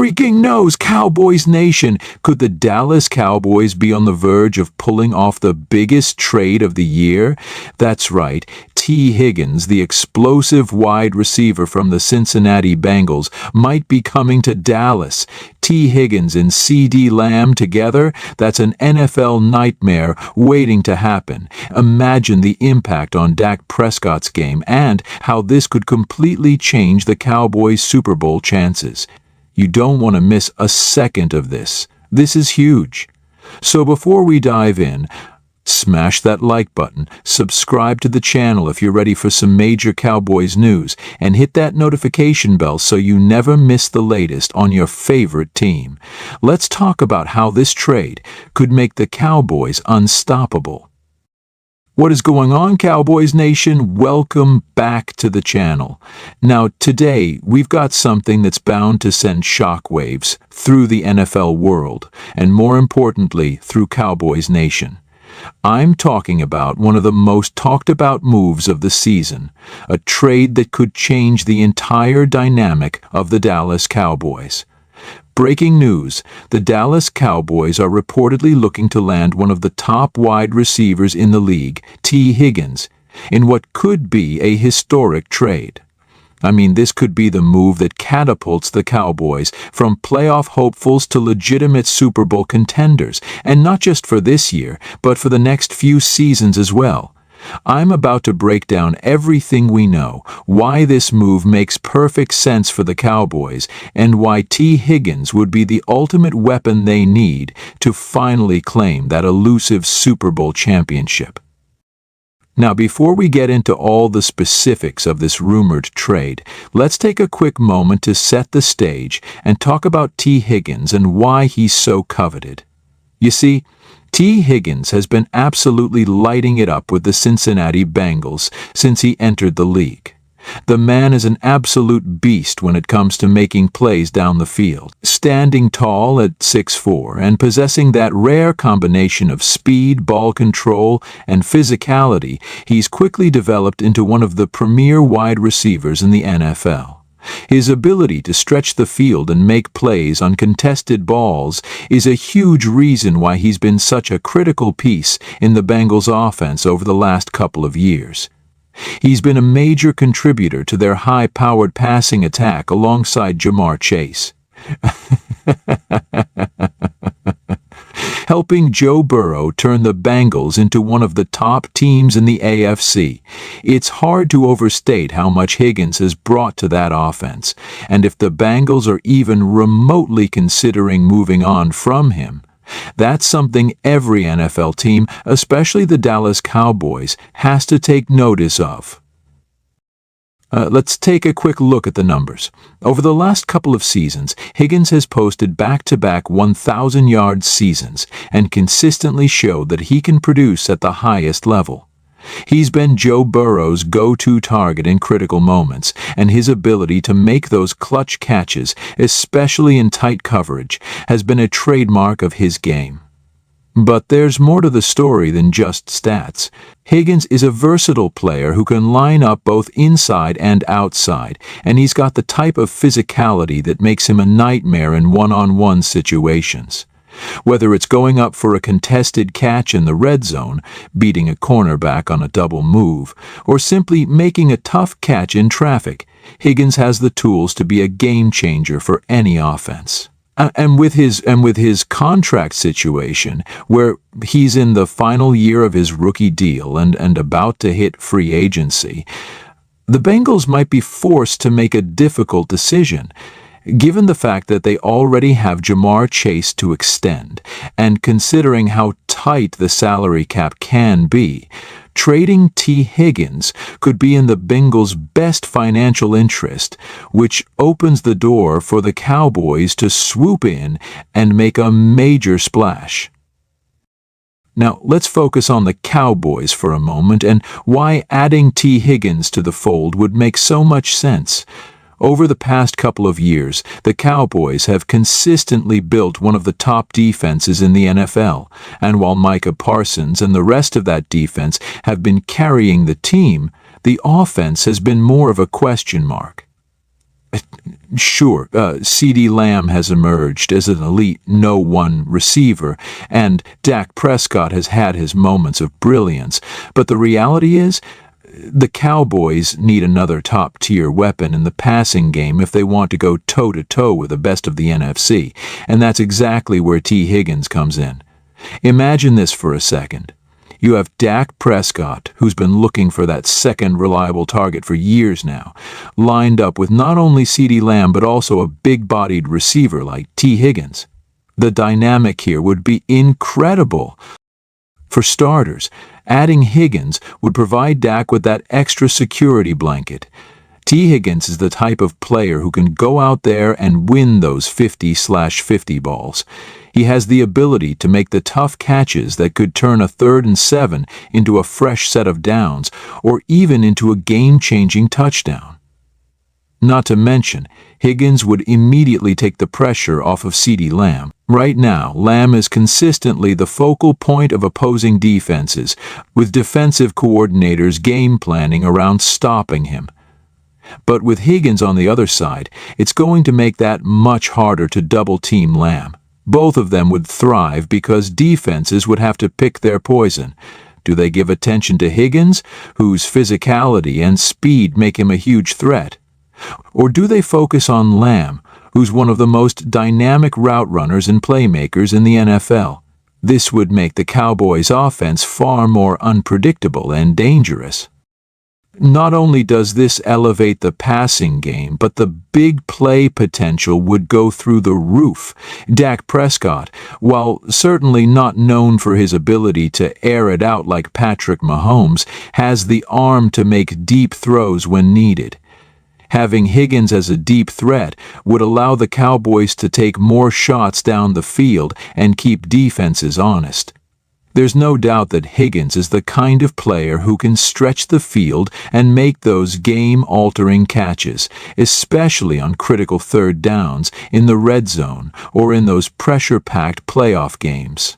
freaking knows, Cowboys Nation? Could the Dallas Cowboys be on the verge of pulling off the biggest trade of the year? That's right. T Higgins, the explosive wide receiver from the Cincinnati Bengals, might be coming to Dallas. T Higgins and CD Lamb together? That's an NFL nightmare waiting to happen. Imagine the impact on Dak Prescott's game and how this could completely change the Cowboys' Super Bowl chances. You don't want to miss a second of this. This is huge. So before we dive in, smash that like button, subscribe to the channel if you're ready for some major Cowboys news, and hit that notification bell so you never miss the latest on your favorite team. Let's talk about how this trade could make the Cowboys unstoppable. What is going on, Cowboys Nation? Welcome back to the channel. Now, today, we've got something that's bound to send shockwaves through the NFL world, and more importantly, through Cowboys Nation. I'm talking about one of the most talked about moves of the season, a trade that could change the entire dynamic of the Dallas Cowboys. Breaking news, the Dallas Cowboys are reportedly looking to land one of the top wide receivers in the league, Tee Higgins, in what could be a historic trade. I mean, this could be the move that catapults the Cowboys from playoff hopefuls to legitimate Super Bowl contenders, and not just for this year, but for the next few seasons as well. I'm about to break down everything we know, why this move makes perfect sense for the Cowboys, and why Tee Higgins would be the ultimate weapon they need to finally claim that elusive Super Bowl championship. Now, before we get into all the specifics of this rumored trade, let's take a quick moment to set the stage and talk about Tee Higgins and why he's so coveted. You see, Tee Higgins has been absolutely lighting it up with the Cincinnati Bengals since he entered the league. The man is an absolute beast when it comes to making plays down the field. Standing tall at 6'4" and possessing that rare combination of speed, ball control, and physicality, he's quickly developed into one of the premier wide receivers in the NFL. His ability to stretch the field and make plays on contested balls is a huge reason why he's been such a critical piece in the Bengals' offense over the last couple of years. He's been a major contributor to their high-powered passing attack alongside Jamar Chase, helping Joe Burrow turn the Bengals into one of the top teams in the AFC. It's hard to overstate how much Higgins has brought to that offense, and if the Bengals are even remotely considering moving on from him, that's something every NFL team, especially the Dallas Cowboys, has to take notice of. Let's take a quick look at the numbers. Over the last couple of seasons, Higgins has posted back-to-back 1,000-yard seasons and consistently showed that he can produce at the highest level. He's been Joe Burrow's go-to target in critical moments, and his ability to make those clutch catches, especially in tight coverage, has been a trademark of his game. But there's more to the story than just stats. Higgins is a versatile player who can line up both inside and outside, and he's got the type of physicality that makes him a nightmare in one-on-one situations. Whether it's going up for a contested catch in the red zone, beating a cornerback on a double move, or simply making a tough catch in traffic, Higgins has the tools to be a game-changer for any offense. And with his contract situation, where he's in the final year of his rookie deal and about to hit free agency, the Bengals might be forced to make a difficult decision. Given the fact that they already have Jamar Chase to extend, and considering how tight the salary cap can be, trading Tee Higgins could be in the Bengals' best financial interest, which opens the door for the Cowboys to swoop in and make a major splash. Now, let's focus on the Cowboys for a moment and why adding Tee Higgins to the fold would make so much sense. Over the past couple of years, the Cowboys have consistently built one of the top defenses in the NFL, and while Micah Parsons and the rest of that defense have been carrying the team, the offense has been more of a question mark. Sure, CeeDee Lamb has emerged as an elite no-one receiver, and Dak Prescott has had his moments of brilliance, but the reality is, the Cowboys need another top-tier weapon in the passing game if they want to go toe-to-toe with the best of the NFC, and that's exactly where T Higgins comes in. Imagine this for a second. You have Dak Prescott, who's been looking for that second reliable target for years now, lined up with not only CeeDee Lamb but also a big-bodied receiver like T Higgins. The dynamic here would be incredible. For starters, adding Higgins would provide Dak with that extra security blanket. T Higgins is the type of player who can go out there and win those 50/50 balls. He has the ability to make the tough catches that could turn a 3rd and 7 into a fresh set of downs or even into a game-changing touchdown. Not to mention, Higgins would immediately take the pressure off of CeeDee Lamb. Right now, Lamb is consistently the focal point of opposing defenses, with defensive coordinators game planning around stopping him. But with Higgins on the other side, it's going to make that much harder to double-team Lamb. Both of them would thrive because defenses would have to pick their poison. Do they give attention to Higgins, whose physicality and speed make him a huge threat? Or do they focus on Lamb, who's one of the most dynamic route runners and playmakers in the NFL? This would make the Cowboys' offense far more unpredictable and dangerous. Not only does this elevate the passing game, but the big play potential would go through the roof. Dak Prescott, while certainly not known for his ability to air it out like Patrick Mahomes, has the arm to make deep throws when needed. Having Higgins as a deep threat would allow the Cowboys to take more shots down the field and keep defenses honest. There's no doubt that Higgins is the kind of player who can stretch the field and make those game-altering catches, especially on critical 3rd downs, in the red zone, or in those pressure-packed playoff games.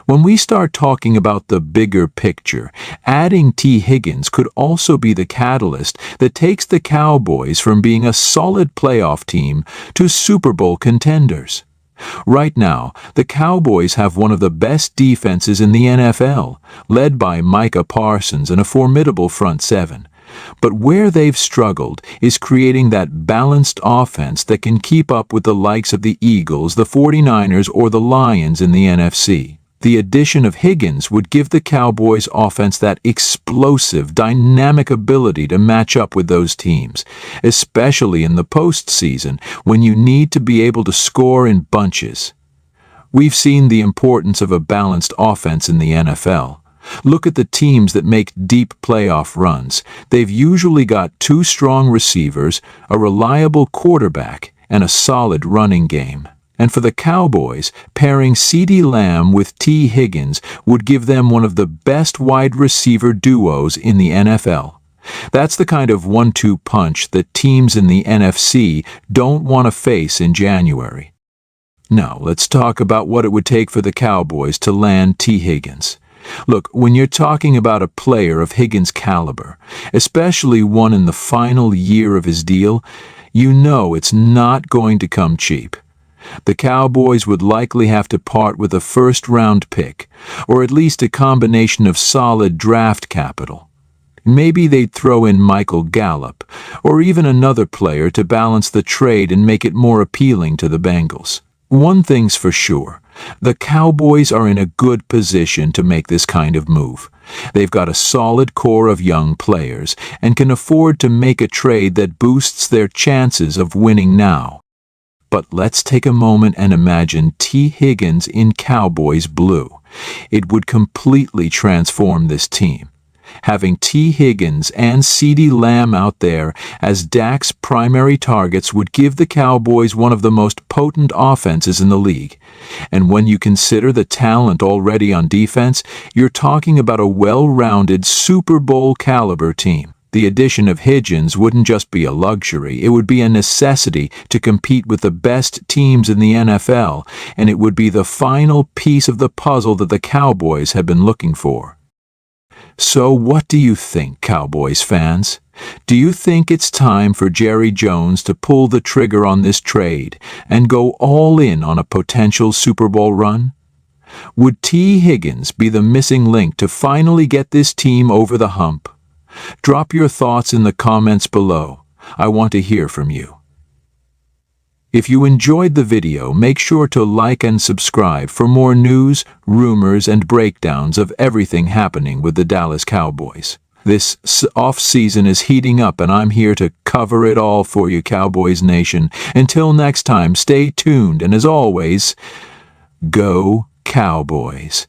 When we start talking about the bigger picture, adding T Higgins could also be the catalyst that takes the Cowboys from being a solid playoff team to Super Bowl contenders. Right now, the Cowboys have one of the best defenses in the NFL, led by Micah Parsons and a formidable front seven. But where they've struggled is creating that balanced offense that can keep up with the likes of the Eagles, the 49ers, or the Lions in the NFC. The addition of Higgins would give the Cowboys' offense that explosive, dynamic ability to match up with those teams, especially in the postseason when you need to be able to score in bunches. We've seen the importance of a balanced offense in the NFL. Look at the teams that make deep playoff runs. They've usually got 2 strong receivers, a reliable quarterback, and a solid running game. And for the Cowboys, pairing CeeDee Lamb with T Higgins would give them one of the best wide receiver duos in the NFL. That's the kind of 1-2 punch that teams in the NFC don't want to face in January. Now, let's talk about what it would take for the Cowboys to land T Higgins. Look, when you're talking about a player of Higgins' caliber, especially one in the final year of his deal, you know it's not going to come cheap. The Cowboys would likely have to part with a first-round pick, or at least a combination of solid draft capital. Maybe they'd throw in Michael Gallup, or even another player to balance the trade and make it more appealing to the Bengals. One thing's for sure, the Cowboys are in a good position to make this kind of move. They've got a solid core of young players and can afford to make a trade that boosts their chances of winning now. But let's take a moment and imagine T Higgins in Cowboys blue. It would completely transform this team. Having T Higgins and CeeDee Lamb out there as Dak's primary targets would give the Cowboys one of the most potent offenses in the league. And when you consider the talent already on defense, you're talking about a well-rounded Super Bowl caliber team. The addition of Higgins wouldn't just be a luxury, it would be a necessity to compete with the best teams in the NFL, and it would be the final piece of the puzzle that the Cowboys have been looking for. So what do you think, Cowboys fans? Do you think it's time for Jerry Jones to pull the trigger on this trade and go all in on a potential Super Bowl run? Would T Higgins be the missing link to finally get this team over the hump? Drop your thoughts in the comments below. I want to hear from you. If you enjoyed the video, make sure to like and subscribe for more news, rumors, and breakdowns of everything happening with the Dallas Cowboys. This off-season is heating up, and I'm here to cover it all for you, Cowboys Nation. Until next time, stay tuned, and as always, go Cowboys.